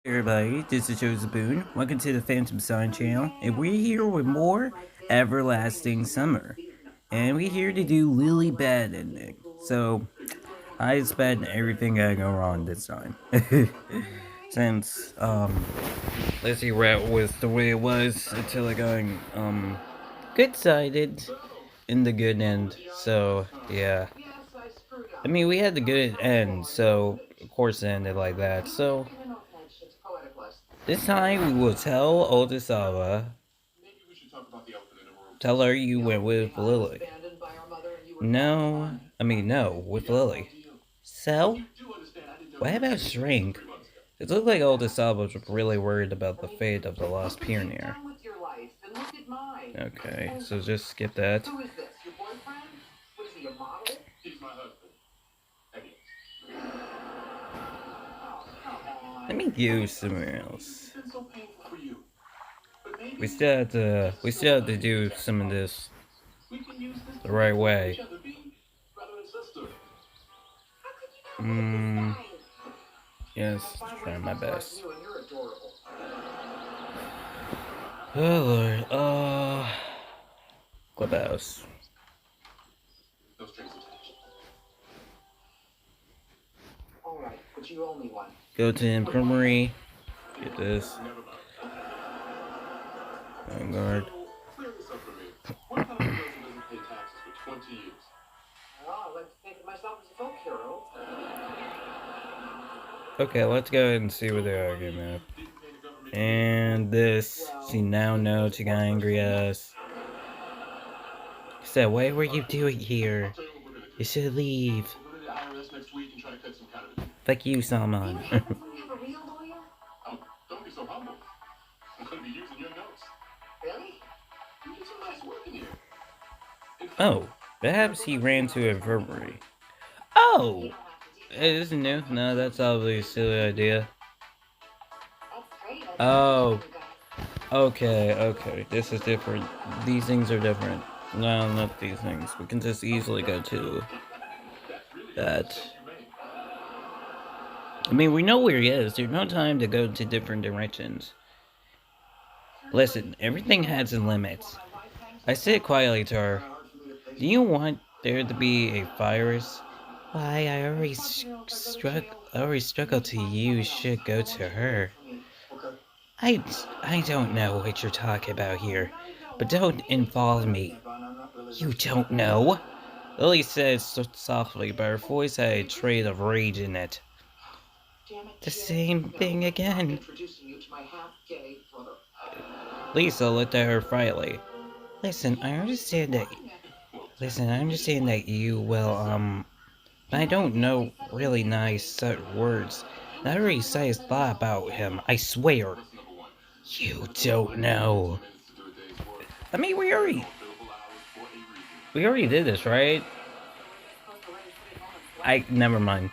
Hey everybody, this is Joseph Boone. Welcome to the Phantom Sign channel, and we're here with more Everlasting Summer. And we're here to do Lily Bad ending. So, I expect everything gonna go wrong this time. Since, Lizzie Rat was the way it was until it going, good-sided in the good end. So, yeah. I mean, we had the good end, so, of course it ended like that. So, this time we will tell Otisava. Tell her you went with Lily. No, with Lily. So? What about Shrink? It looked like Otisava was really worried about the fate of the lost pioneer. Okay, so just skip that. Let me use somewhere else. We still have to do some of this the right way. Yes, trying my best. Oh Lord, Clubhouse. Go to infirmary. Get this. Vanguard. Okay, let's go ahead and see what they are arguing about. And this, she now knows she got angry at us. She said, what were you doing here? You should leave. Fuck you, Salman. Oh, perhaps he ran to a infirmary. Oh! Hey, this is new. No, that's obviously a silly idea. Oh, okay. This is different. These things are different. No, not these things. We can just easily go to that. I mean, we know where he is. There's no time to go to different directions. Listen, everything has its limits. I said quietly to her, do you want there to be a virus? Why, I already struggled to you should go to her. I don't know what you're talking about here, but don't involve me. You don't know? Lily said so softly, but her voice had a trait of rage in it. The same thing again. Lisa looked at her frighteningly. Listen, I understand that you, I don't know really nice set words. Not really say a thought about him, I swear. You don't know. I mean, we already did this, right? Never mind.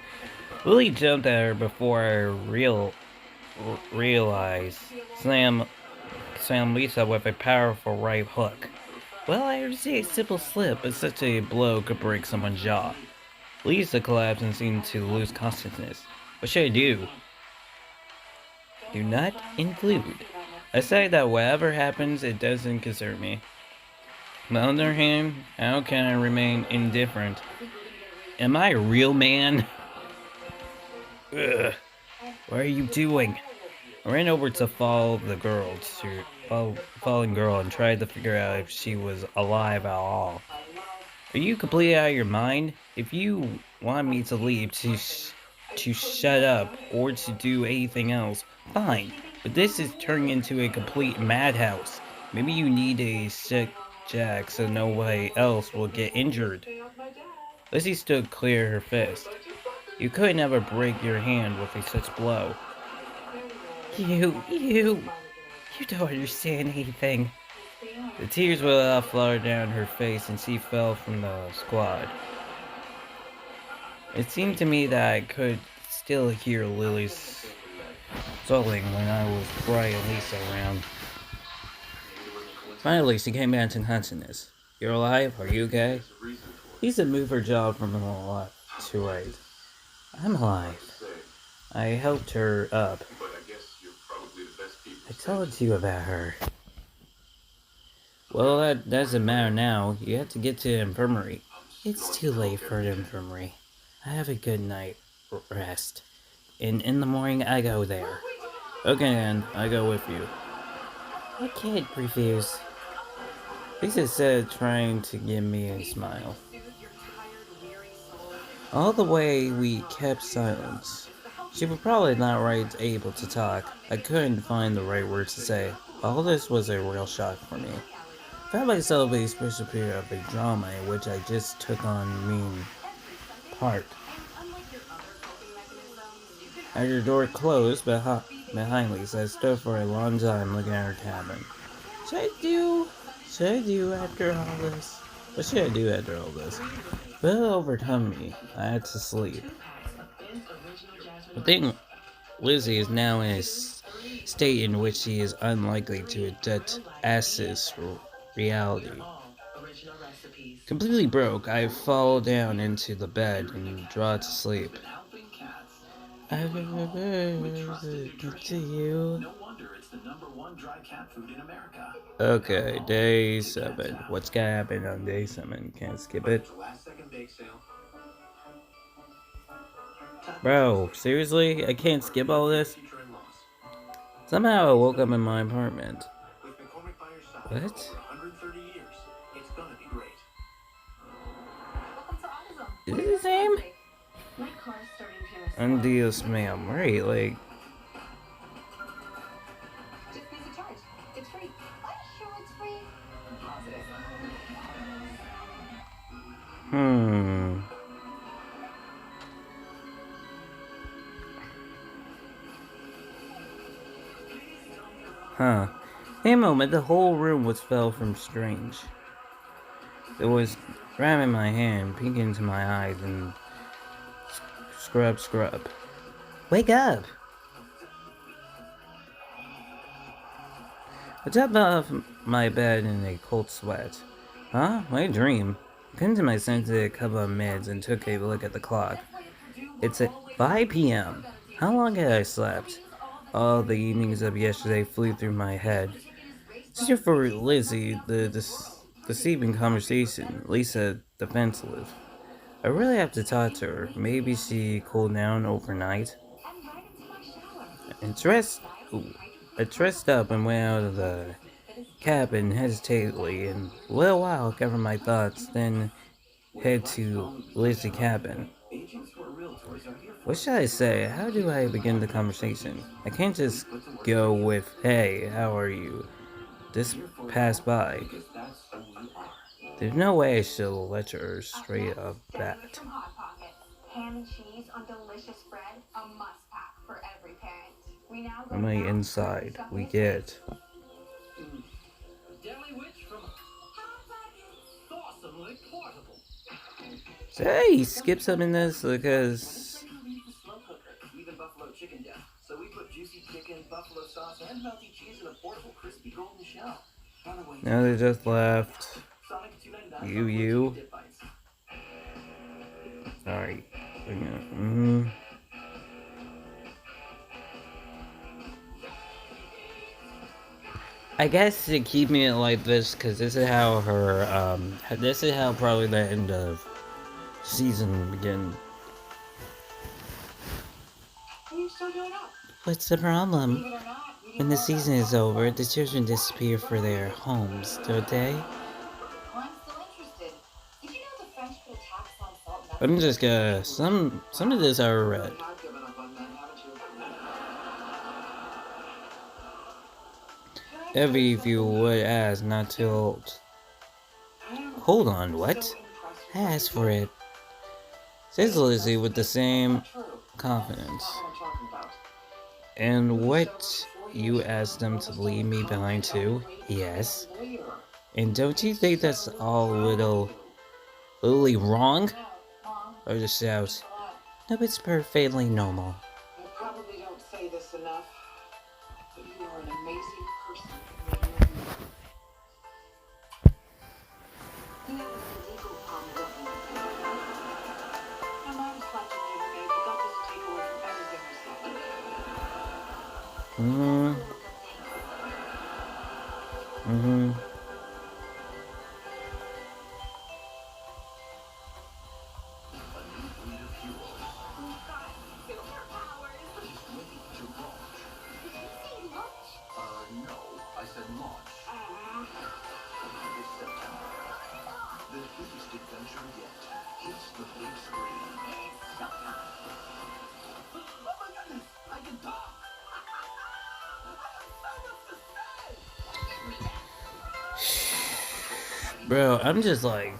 Lily jumped at her before I realized. Slam Lisa with a powerful right hook. Well, I understand a simple slip, but such a blow could break someone's jaw. Lisa collapsed and seemed to lose consciousness. What should I do? Do not include. I say that whatever happens, it doesn't concern me. On the other hand, how can I remain indifferent? Am I a real man? Ugh. What are you doing? I ran over to fallen girl and tried to figure out if she was alive at all. Are you completely out of your mind? If you want me to leave, to shut up, or to do anything else, fine. But this is turning into a complete madhouse. Maybe you need a sick jack so nobody else will get injured. Lizzie stood clear her fist. You could never break your hand with a such blow. You don't understand anything. The tears will flowed down her face and she fell from the squad. It seemed to me that I could still hear Lily's sobbing when I was driving Lisa around. Finally, she came back to consciousness. You're alive? Are you okay? Lisa moved her jaw from the left to right. I'm alive. I helped her up. told you about her. Well, that doesn't matter now. You have to get to the infirmary. It's too late for the infirmary. I have a good night rest. And in the morning, I go there. Okay, then. I go with you. I can't refuse. Lisa said, trying to give me a smile. All the way we kept silence. She was probably not right able to talk. I couldn't find the right words to say. All this was a real shock for me. I found myself a special period of a drama in which I just took on mean part. As the door closed behind Lisa, I stood for a long time looking at her cabin. Should I do after all this? What should I do after all this? But it overcome me. I had to sleep. I think Lizzie is now in a state in which she is unlikely to adapt Ass's reality. Completely broke, I fall down into the bed and draw to sleep. I've to you. Okay, day 7. What's gonna happen on day 7? Can't skip it. Bro, seriously? I can't skip all this? Somehow I woke up in my apartment. What? Is it the same? And Dios ma'am, right? Like, hmm. Huh. In a moment, the whole room was fell from strange. It was grabbing my hand, peeking into my eyes, and scrub. Wake up! I jumped off my bed in a cold sweat. Huh? My dream. I came to my senses a couple of minutes and took a look at the clock. It's at 5 p.m. How long had I slept? All the evenings of yesterday flew through my head. Just for Lizzie, the deceiving conversation, Lisa defensive. I really have to talk to her. Maybe she cooled down overnight. And I dressed up and went out of the cabin hesitantly and a little while gathered my thoughts, then head to Lizzie's cabin. What should I say? How do I begin the conversation? I can't just go with, hey, how are you? This passed by. There's no way I should let her straight up that. On my inside, we get. Hey, skip some in this because. Now they just left. You. Sorry. I guess to keep me like this, because this is how this is how probably the end of season begin. What's the problem? When the season is over, the children disappear for their homes, don't they? I'm just gonna some of this I read. Every if you would ask, not too old. Hold on, what? I asked for it. Says Lizzie with the same confidence. And what? You asked them to leave me behind too? Yes. And don't you think that's all literally wrong? Or just shout, no, it's perfectly normal. You probably don't say this enough, but you are an amazing person. You have a legal problem working with me. I might have slapped you today, but that doesn't take away from everything I said. Mm-hmm. We've got superpowers. Did you say lunch? No, I said launch. This September, the biggest adventure yet hits the big screen. It's showtime. Oh my goodness, I can talk! I have so much to say! Bro, I'm just like,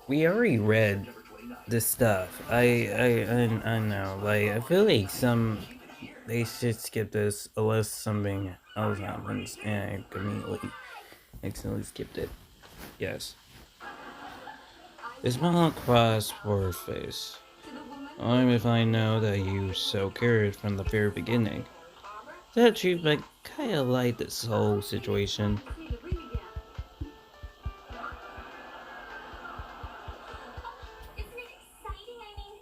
we already read September 29th. this stuff. I know. Like, I feel like they should skip this unless something else happens, and I conveniently accidentally skipped it. Yes. It's my cross for her face. To the woman Only if I know that you so cared from the very beginning. Barbara, That true, but kinda like this whole situation. just need to ring again. Isn't it exciting? I mean,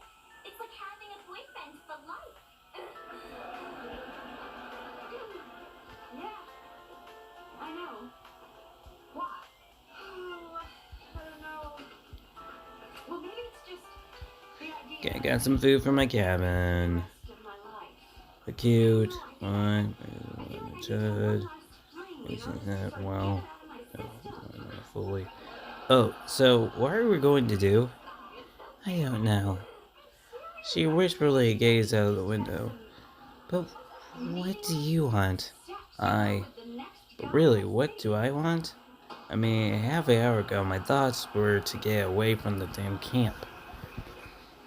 it's like having a boyfriend for life. Yeah, I know. Why? Oh, I don't know. Well, maybe it's just the idea Okay, got some food from my cabin. the rest of my life. A cute I one. feel like I did that Should. one last spring, Isn't just that like well? get out of my system. Fully. Oh, so what are we going to do? I don't know. She whisperingly gazed out of the window. But what do you want? But really, what do I want? I mean, half an hour ago, my thoughts were to get away from the damn camp.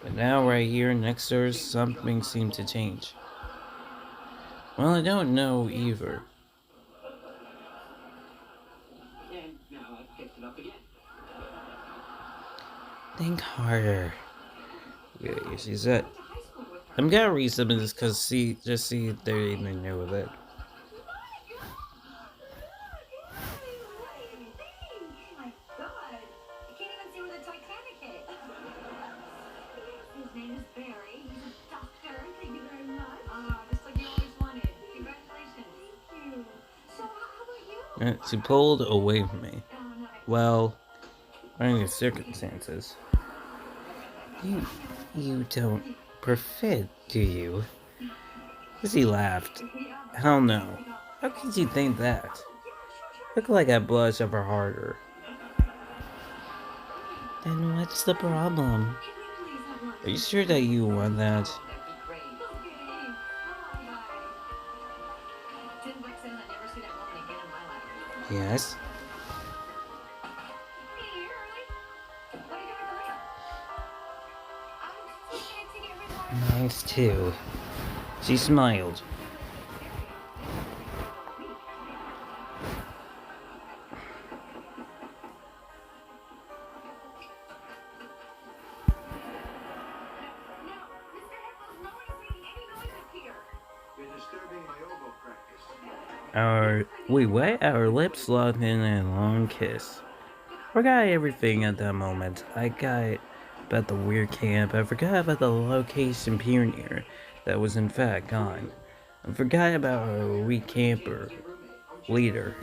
But now, right here next door, something seemed to change. Well, I don't know either. And now I've picked it up again. Think harder. Yeah, she said. To high school with her. I'm gonna read some of this because just see if they even know of it. My God, you can't even see where the Titanic hit. His name is Barry. He's a doctor. Thank you very much. Just like you always wanted. Congratulations. Thank you. So, how about you? She pulled away from me. Oh, no. Well, under the circumstances. You don't prefer, do you? Lizzie laughed. Hell no. How could you think that? Look like I blush ever harder. Then what's the problem? Can we please have lunch? Are you sure that you want that? That'd be great. Okay. Bye. Didn't Rick say I'd never see that woman again in my life? Yes? Hey, you're early. What are you doing for Lena? I'm just looking to get rid of our... Nice too. She smiled. Now, Mr. Eccles, no one is making any noises here. You're disturbing my oboe practice. We wet our lips locked in a long kiss. Forgot everything at that moment. I got about the weird camp. I forgot about the location pioneer that was in fact gone. I forgot about our weak camper leader.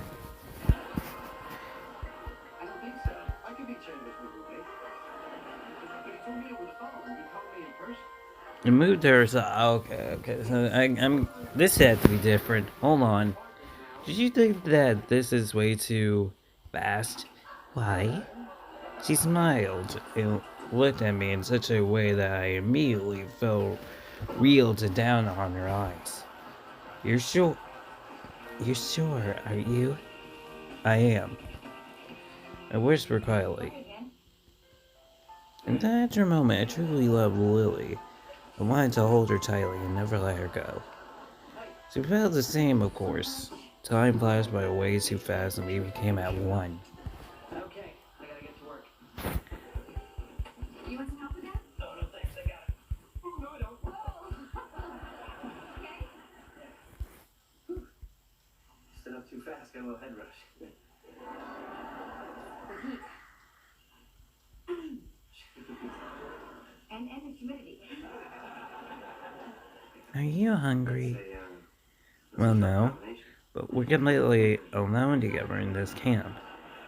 I don't think so. I could be Chandler's new roommate. But he told me over the phone. He told me in person. It moved her so okay. So I'm this had to be different. Hold on. Did you think that this is way too fast? Why? She smiled and looked at me in such a way that I immediately felt reeled down on her eyes. You're sure? You're sure, are you? I am. I whispered quietly. In that moment, I truly loved Lily. I wanted to hold her tightly and never let her go. She felt the same, of course. Time flashed by way too fast and we became at one. Okay, I gotta get to work. You want some help with that? No, no, thanks. I got it. No, I don't. Okay. Stood up too fast. Got a little head rush. The heat. And the humidity. Are you hungry? It's a Well, tough no. combination. but we're completely alone together in this camp.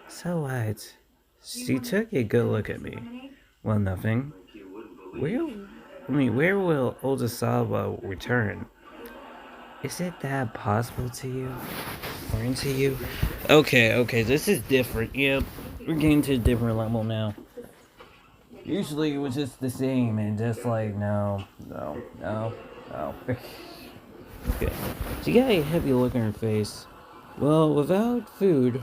So what? She took a good look at me. Well, nothing. Where, where will Ozasawa return? Is it that possible to you? Or into you? Okay, this is different. Yep, we're getting to a different level now. Usually it was just the same, and just like, no. Okay. She got a heavy look on her face. Well, without food,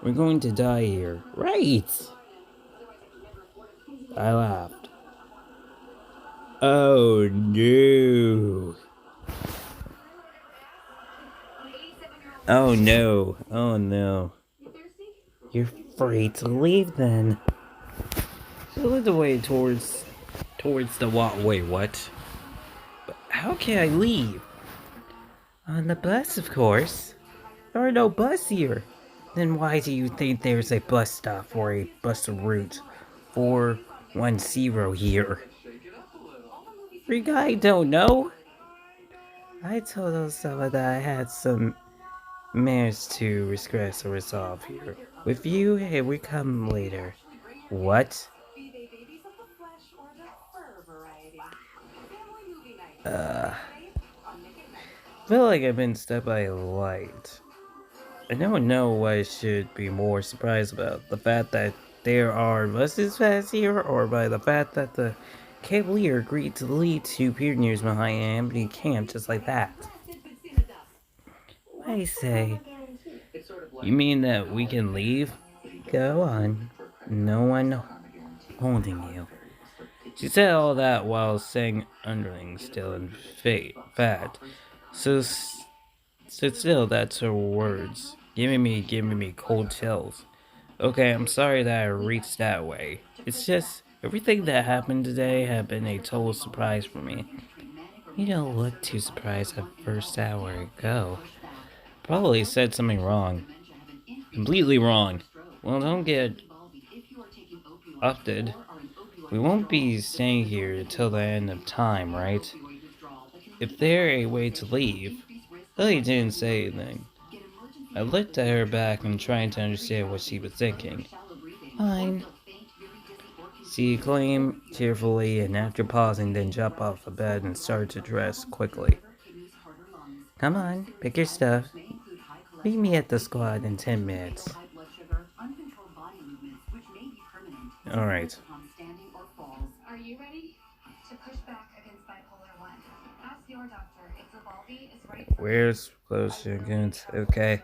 we're going to die here. Right! I laughed. Oh no. Oh no. Oh no. You're free to leave then. She led the way towards the wall. Wait, what? But how can I leave? On the bus, of course. There are no bus here. Then why do you think there's a bus stop or a bus route 410 here? You guys don't know? I told Osama that I had some matters to discuss or resolve here. With you, hey, we come later. What? I feel like I've been stopped by a light. I don't know what I should be more surprised about. The fact that there are buses fast here, or by the fact that the Cavalier agreed to lead two prisoners behind an empty camp just like that. I say, you mean that we can leave? Go on. No one holding you. She said all that while saying underlings still in fat. So, so still, that's her words. Giving me cold chills. Okay, I'm sorry that I reached that way. It's just, everything that happened today had been a total surprise for me. You don't look too surprised at first hour ago. Probably said something wrong. Completely wrong. Well, don't get opted. We won't be staying here till the end of time, right? If there a way to leave, Lily didn't say anything. I looked at her back and trying to understand what she was thinking. Fine. She exclaimed cheerfully, and after pausing, then jumped off the bed and started to dress quickly. Come on, pick your stuff. Meet me at the squad in 10 minutes. Alright. Are you ready to push back against bipolar 1? Ask your doctor if Vivaldi is right for Where's close to goods? Okay.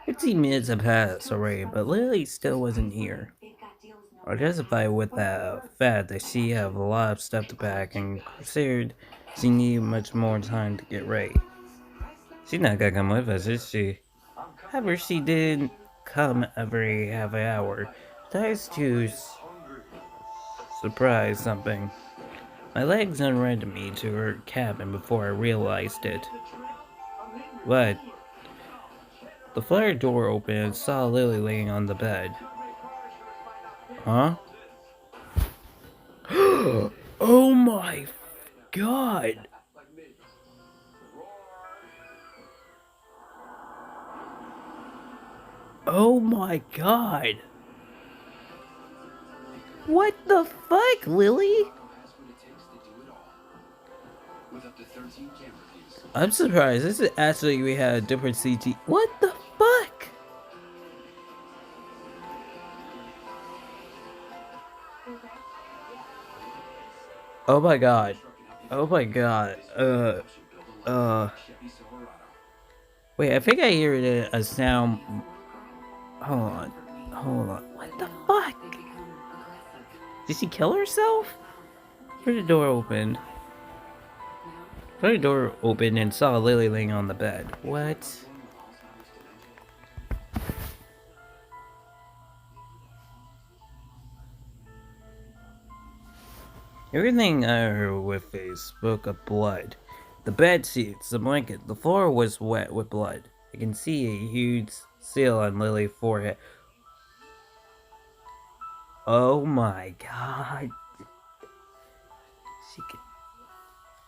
15 minutes have passed already, but Lily still wasn't here. I justified with the fact that she had a lot of stuff to pack and considered she needed much more time to get ready. She's not gonna come with us, is she? However, she did come every half an hour. Tries to surprise something. My legs unrendered me to her cabin before I realized it. What? The flare door opened and saw Lily laying on the bed. Huh? Oh my god! Oh my god! What the fuck, Lily? I'm surprised. This is actually, we had a different CG. What the fuck? Oh my god. Oh my god. Wait, I think I hear a sound. Hold on. What the fuck? Did she kill herself? Where the door opened? The door opened and saw Lily laying on the bed. What? Everything I heard with a spoke of blood. The bed sheets, the blanket, the floor was wet with blood. I can see a huge seal on Lily's forehead. Oh my god.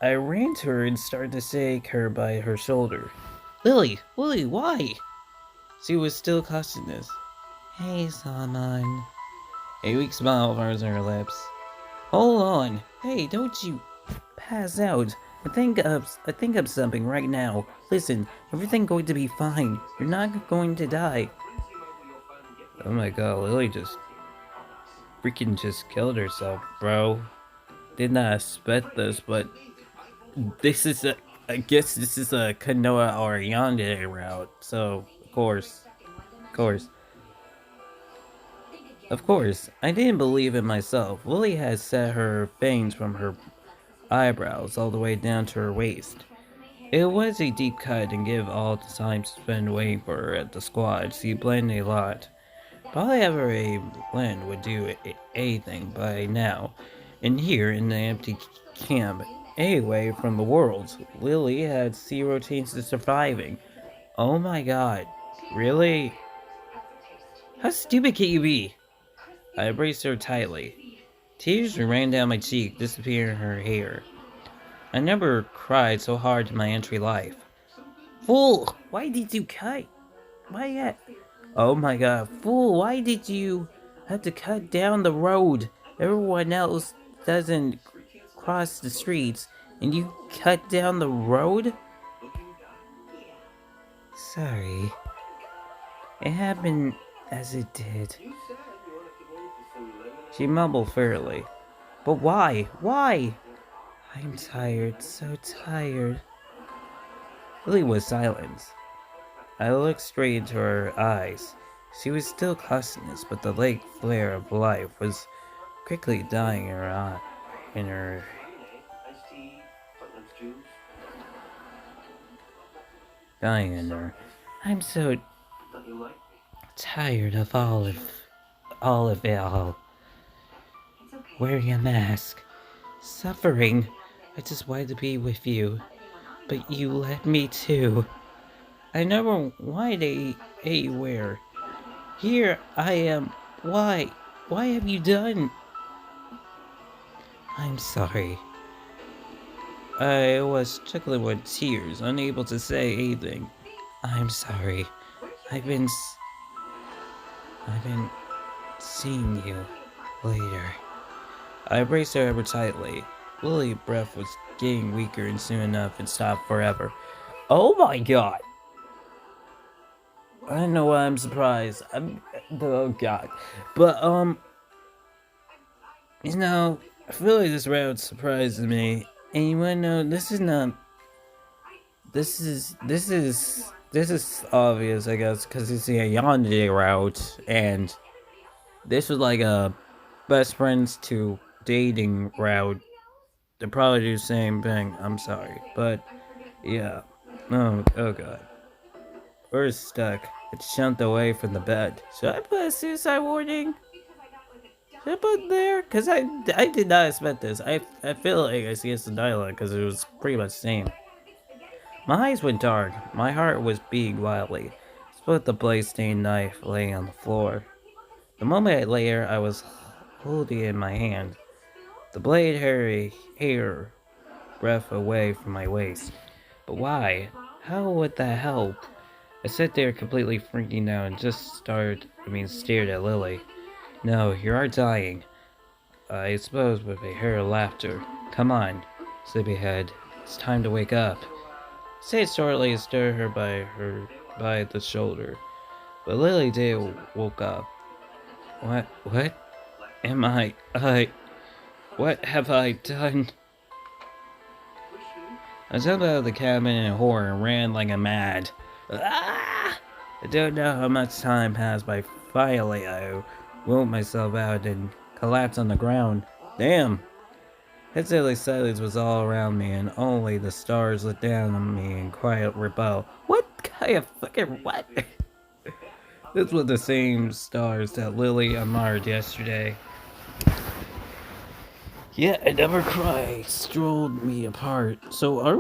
I ran to her and started to shake her by her shoulder. Lily, why? She was still clutching this. Hey, Salmon. A weak smile forms on her lips. Hold on. Hey, don't you pass out. I think of something right now. Listen, everything's going to be fine. You're not going to die. Oh my god, Lily just killed herself, bro. Did not expect this, but this is a I guess this is a Kanoa or Yonde route, so of course. Of course, I didn't believe it myself. Lily had set her fangs from her eyebrows all the way down to her waist. It was a deep cut and give all the time spent waiting for her at the squad. She blended a lot. Probably ever a blend would do anything by now. And here in the empty camp, away from the world, Lily had zero chance of surviving. Oh my god. Really? How stupid can you be? I embraced her tightly. Tears ran down my cheek, disappearing in her hair. I never cried so hard in my entry life. Fool! Why did you cut? Why yet? Oh my god, fool, why did you have to cut down the road? Everyone else doesn't cross the streets, and you cut down the road? Sorry. It happened as it did. She mumbled fairly. But why? Why? I'm tired, so tired. Lily was silent. I looked straight into her eyes. She was still clutching, but the lake flare of life was quickly dying in her eye, in her dying in her. I'm so tired of all of it all. Wearing a mask, suffering. I just wanted to be with you, but you let me too. I never wanted anywhere. Here I am. Why? Why have you done? I'm sorry. I was struggling with tears, unable to say anything. I'm sorry. I've been seeing you later. I embraced her ever tightly. Lily's breath was getting weaker and soon enough it stopped forever. Oh my god! I don't know why I'm surprised. Oh god. But, you know, I feel like this route surprises me. And you wanna know, this is not. This is obvious, I guess, because it's the Yonde route, and this was like a best friends to dating route. They probably do the same thing. I'm sorry, but yeah. Oh god. We're stuck. It's jumped away from the bed. Should I put a suicide warning? Should I put there? Cause I did not expect this. I feel like I see it's the dialogue because it was pretty much the same. My eyes went dark. My heart was beating wildly. Split the blade-stained knife laying on the floor. The moment I lay there, I was holding it in my hand. The blade hair breath away from my waist. But why? How would that help? I sat there completely freaking out and just stared at Lily. No, you are dying. I suppose with a hair of laughter. Come on, sleepyhead. It's time to wake up. Say it shortly and stir her by the shoulder. But Lily did woke up. What am what have I done? I jumped out of the cabin in horror and ran like a mad. Ah! I don't know how much time passed by. Finally, I wrote myself out and collapsed on the ground. Damn! His deadly silence was all around me, and only the stars lit down on me in quiet rebel. What kind of fucking what? This was the same stars that Lily admired yesterday. Yeah, I never cry. Strolled me apart. So are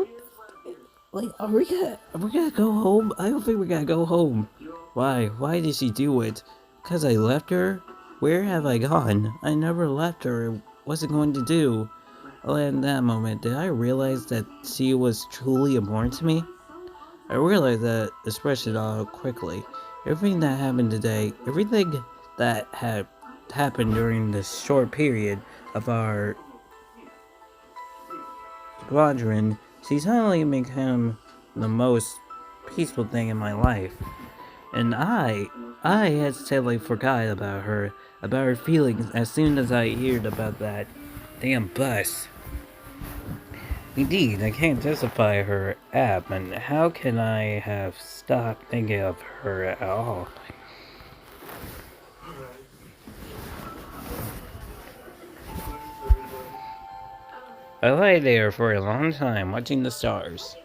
we gonna go home? I don't think we're gonna go home. Why? Why did she do it? Cause I left her? Where have I gone? I never left her. What's it going to do? Well, in that moment, did I realize that she was truly important to me? I realized that expression all quickly. Everything that happened today, everything that had happened during this short period of our squadron, she suddenly became the most peaceful thing in my life. And I hesitantly forgot about her feelings as soon as I heard about that damn bus. Indeed, I can't justify her app, and how can I have stopped thinking of her at all? I lay there for a long time watching the stars.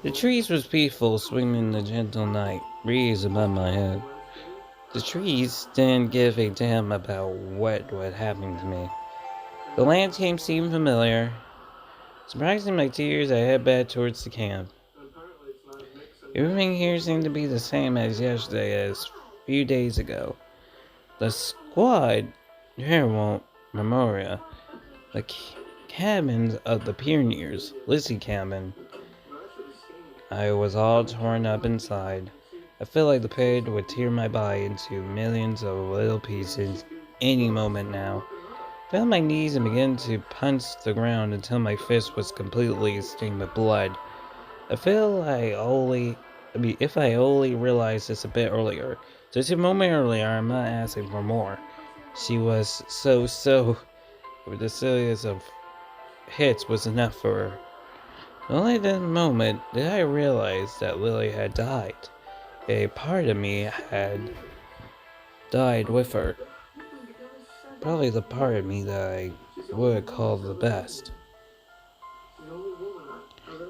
The trees was peaceful, swinging in the gentle night breeze above my head. The trees didn't give a damn about what would happen to me. The landscape seemed familiar. Surprising my tears, I head back towards the camp. Everything here seemed to be the same as yesterday, as a few days ago. The squad, Herwalt Memoria, the cabins of the pioneers, Lizzie cabin. I was all torn up inside. I felt like the pit would tear my body into millions of little pieces any moment now. I fell on my knees and began to punch the ground until my fist was completely stained with blood. If I only realized this a bit earlier. Just a moment earlier, I'm not asking for more. She was so, with the series of hits was enough for her. Only at that moment did I realize that Lily had died. A part of me had died with her. Probably the part of me that I would call the best.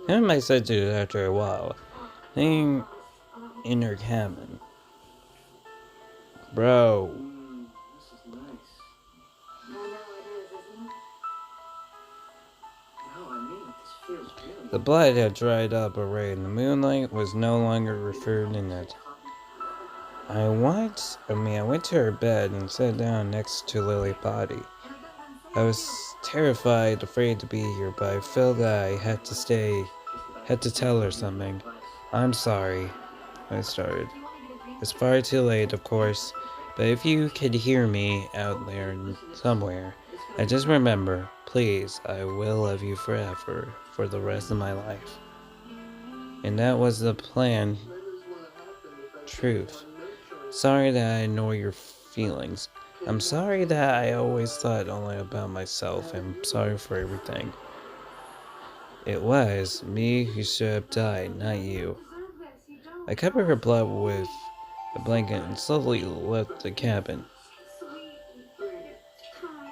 Him and I said to her after a while, laying in her cabin. Bro, This is nice. I know it is, isn't it? No, I mean, this feels really the blood had dried up already, and the moonlight was no longer referred in it. I went to her bed and sat down next to Lily's body. I was terrified, afraid to be here, but I felt that I had to tell her something. I'm sorry, I started. It's far too late, of course, but if you could hear me out there somewhere, and just remember, please, I will love you forever, for the rest of my life. And that was the plan, truth. Sorry that I ignore your feelings. I'm sorry that I always thought only about myself. I'm sorry for everything. It was me who should have died, not you. I covered her blood with a blanket and slowly left the cabin. Sweet and brave, kind.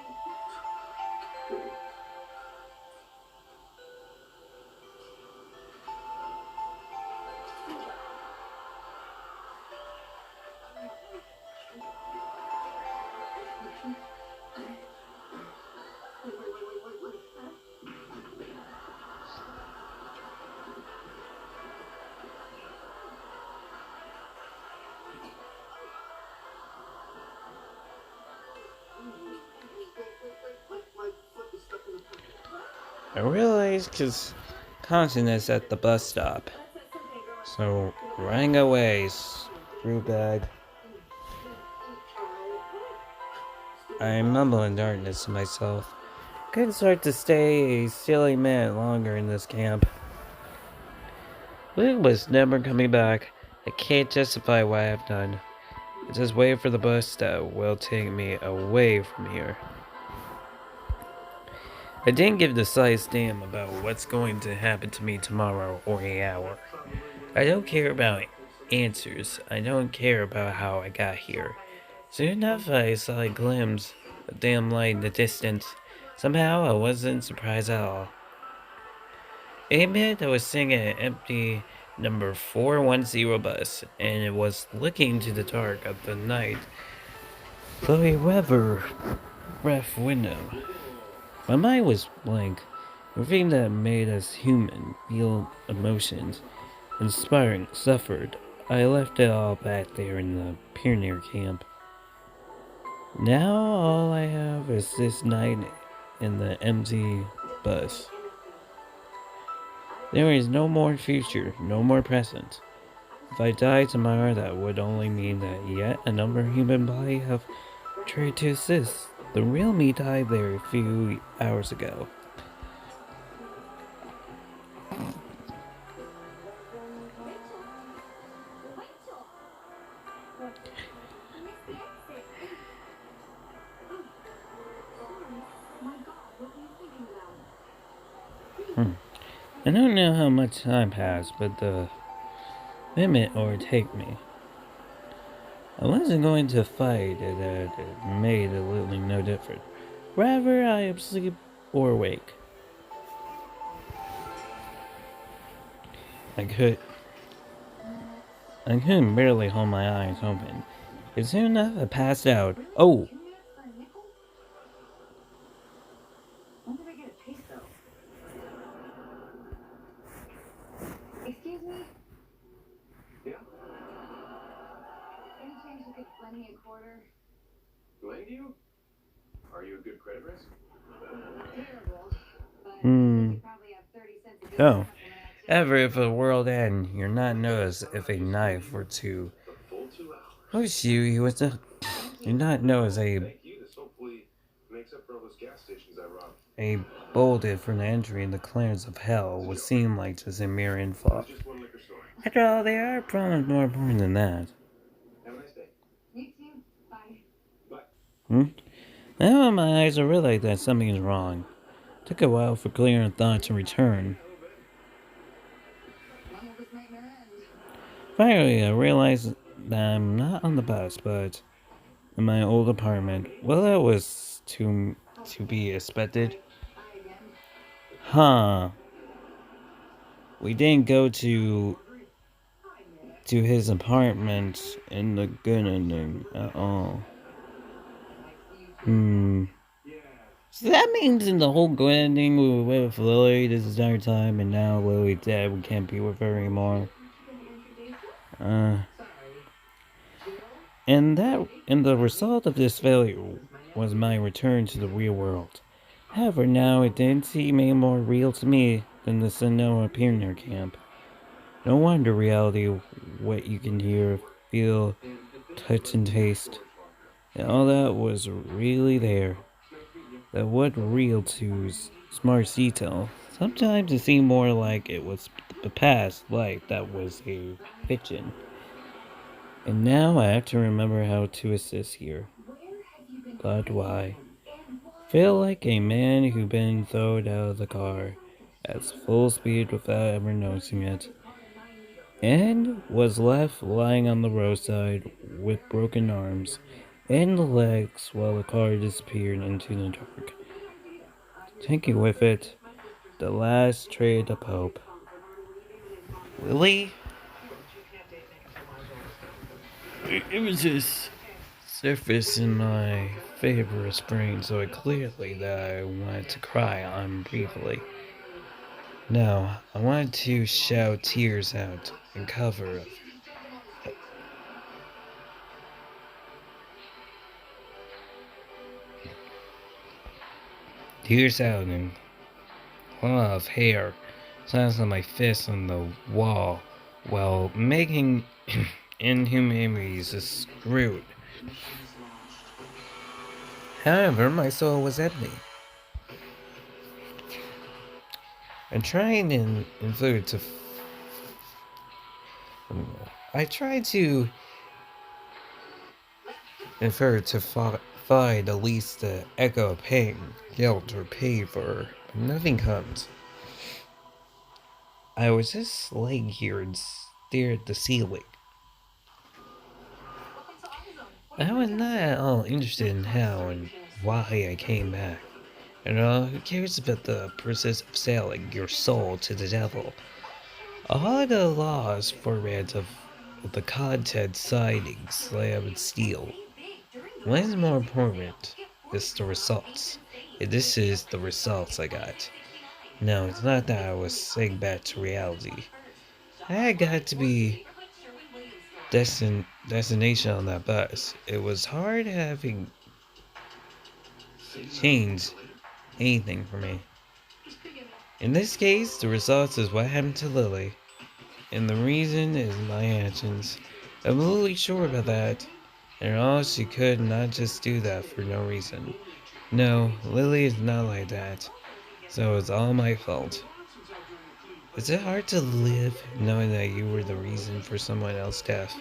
I realized his consciousness at the bus stop. So, running away, screw bag. I mumble in darkness to myself. I couldn't start to stay a silly minute longer in this camp. Luke was never coming back. I can't justify what I've done. I just wait for the bus that will take me away from here. I didn't give the slightest damn about what's going to happen to me tomorrow or a hour. I don't care about answers. I don't care about how I got here. Soon enough, I saw a glimpse of damn light in the distance. Somehow, I wasn't surprised at all. In a minute, I was sitting at an empty number 410 bus, and it was looking into the dark of the night through a weather ref window. My mind was blank. Everything that made us human, feel emotions, inspiring, suffered. I left it all back there in the pioneer camp. Now all I have is this night in the empty bus. There is no more future, no more present. If I die tomorrow, that would only mean that yet another human body have tried to assist. The real me died there a few hours ago. Hmm. I don't know how much time passed, but the minute or take me. I wasn't going to fight it, it made it literally no difference. Rather I am asleep or awake. I could I couldn't barely hold my eyes open. As soon as I passed out, oh, When did I get a peso? Excuse me? Yeah? Any chance you could lend me a quarter? Lend you? Are you a good credit risk? Terrible. But I think hmm. you probably have 30 cents a day to Oh, supplement ever activity. if the world end, you're not noticed if a knife were to The full 2 hours. push you, you would not, Thank you're you. not notice Thank you. This hopefully makes up for all those gas stations I robbed. a bolted from the entry in the clearance of hell would seem like just a mere It infall. was just one liquor store. After all, there are problems more important than that. Have a nice day. You too. Bye. Bye. Hmm? Now my eyes, I realize that something is wrong. Took a while for clear thought to return. When will this nightmare end? Finally, I realized that I'm not on the bus, but in my old apartment. Well, that was to be expected. Hi again. Huh. We didn't go to his apartment in the good ending at all. I see you too. Hmm. Yeah. So that means in the whole good ending we were with Lily this entire time, and now Lily's dead. We can't be with her anymore. Uh. Sorry. And the result of this failure was my return to the real world. However, now it didn't seem any more real to me than the Sentinel Pioneer camp. No wonder reality, what you can hear, feel, touch, and taste, and all that was really there. That was real to smart detail. Sometimes it seemed more like it was the past life that was a fiction. And now I have to remember how to assist here. But why? Feel like a man who been thrown out of the car at full speed without ever noticing it, and was left lying on the roadside with broken arms and legs while the car disappeared into the dark. Taking with it the last trade of hope. Lily? It was just surface in my favorite brain so clearly that I wanted to cry on briefly. No, I wanted to shout tears out and cover up. Tears out and a lot of hair. Sounds like my fist on the wall while making inhumanities is rude. However, my soul was empty. And trying in food to I tried to infer to find at least the echo of pain, guilt, or pain for but nothing comes. I was just laying here and stared at the ceiling. I was not at all interested in how and why I came back. And who cares about the process of selling your soul to the devil? All the laws forbid of the content signing slam and steel. What is more important is the results. And this is the results I got. No, it's not that I was saying back to reality. I had got to be destination on that bus. It was hard having changed anything for me. In this case, the result is what happened to Lily. And the reason is my actions. I'm Lily sure about that. And all she could not just do that for no reason. No, Lily is not like that. So it's all my fault. Is it hard to live knowing that you were the reason for someone else's death?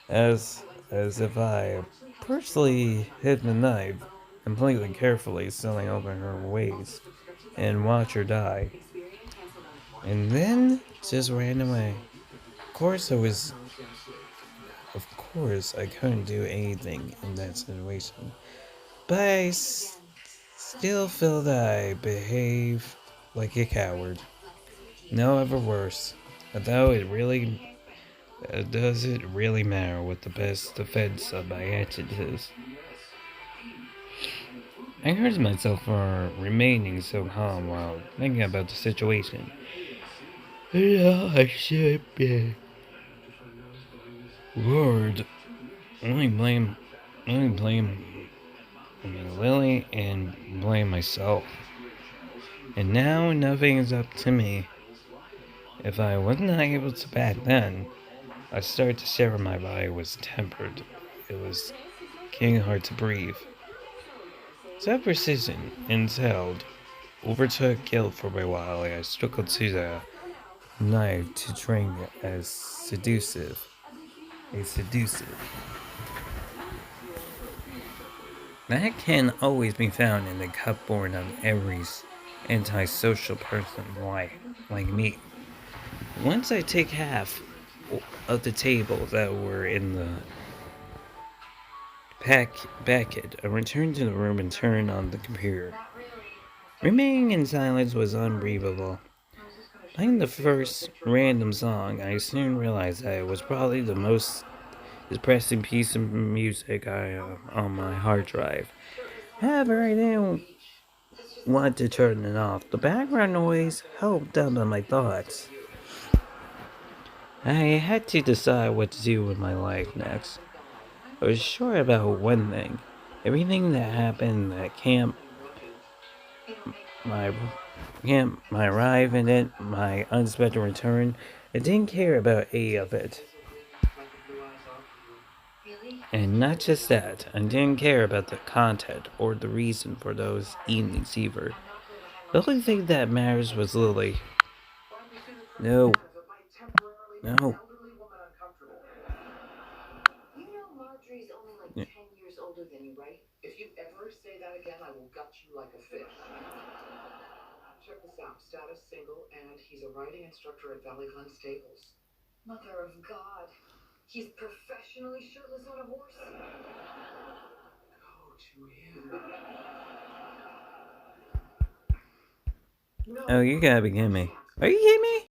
As if I personally hid the knife, completely carefully sealing over her waist, and watch her die. And then just ran away. Of course I was of course I couldn't do anything in that situation. But still feel that I behaved like a coward. No ever worse. Although it really does it really matter what the best defense of my actions is? I hurt myself for remaining so calm while thinking about the situation. Yeah, I should be. Lord, only blame, only blame Lily and blame myself. And now nothing is up to me. If I wasn't able to back then, I started to shiver. My body was tempered. It was getting hard to breathe. That precision entailed overtook guilt for a while. I struggled to the knife to train as seductive. A seductive. That can always be found in the cupboard of every antisocial person like me. Once I take half of the tables that were in the packet, I returned to the room and turned on the computer. Remaining in silence was unbelievable. Playing the first random song, I soon realized that it was probably the most depressing piece of music on my hard drive. However, I didn't want to turn it off. The background noise helped dumb my thoughts. I had to decide what to do with my life next. I was sure about one thing. Everything that happened at my my arrival in it, my unexpected return, I didn't care about any of it. And not just that, I didn't care about the content or the reason for those evenings either. The only thing that matters was Lily. No, no. You know Marjorie's only like 10 years older than you, right? If you ever say that again, I will gut you like a fish. Check this out. Status single, and he's a riding instructor at Valley Glen Stables. Mother of God. He's professionally shirtless on a horse? Go to him. Oh, you gotta be kidding me. Are you kidding me?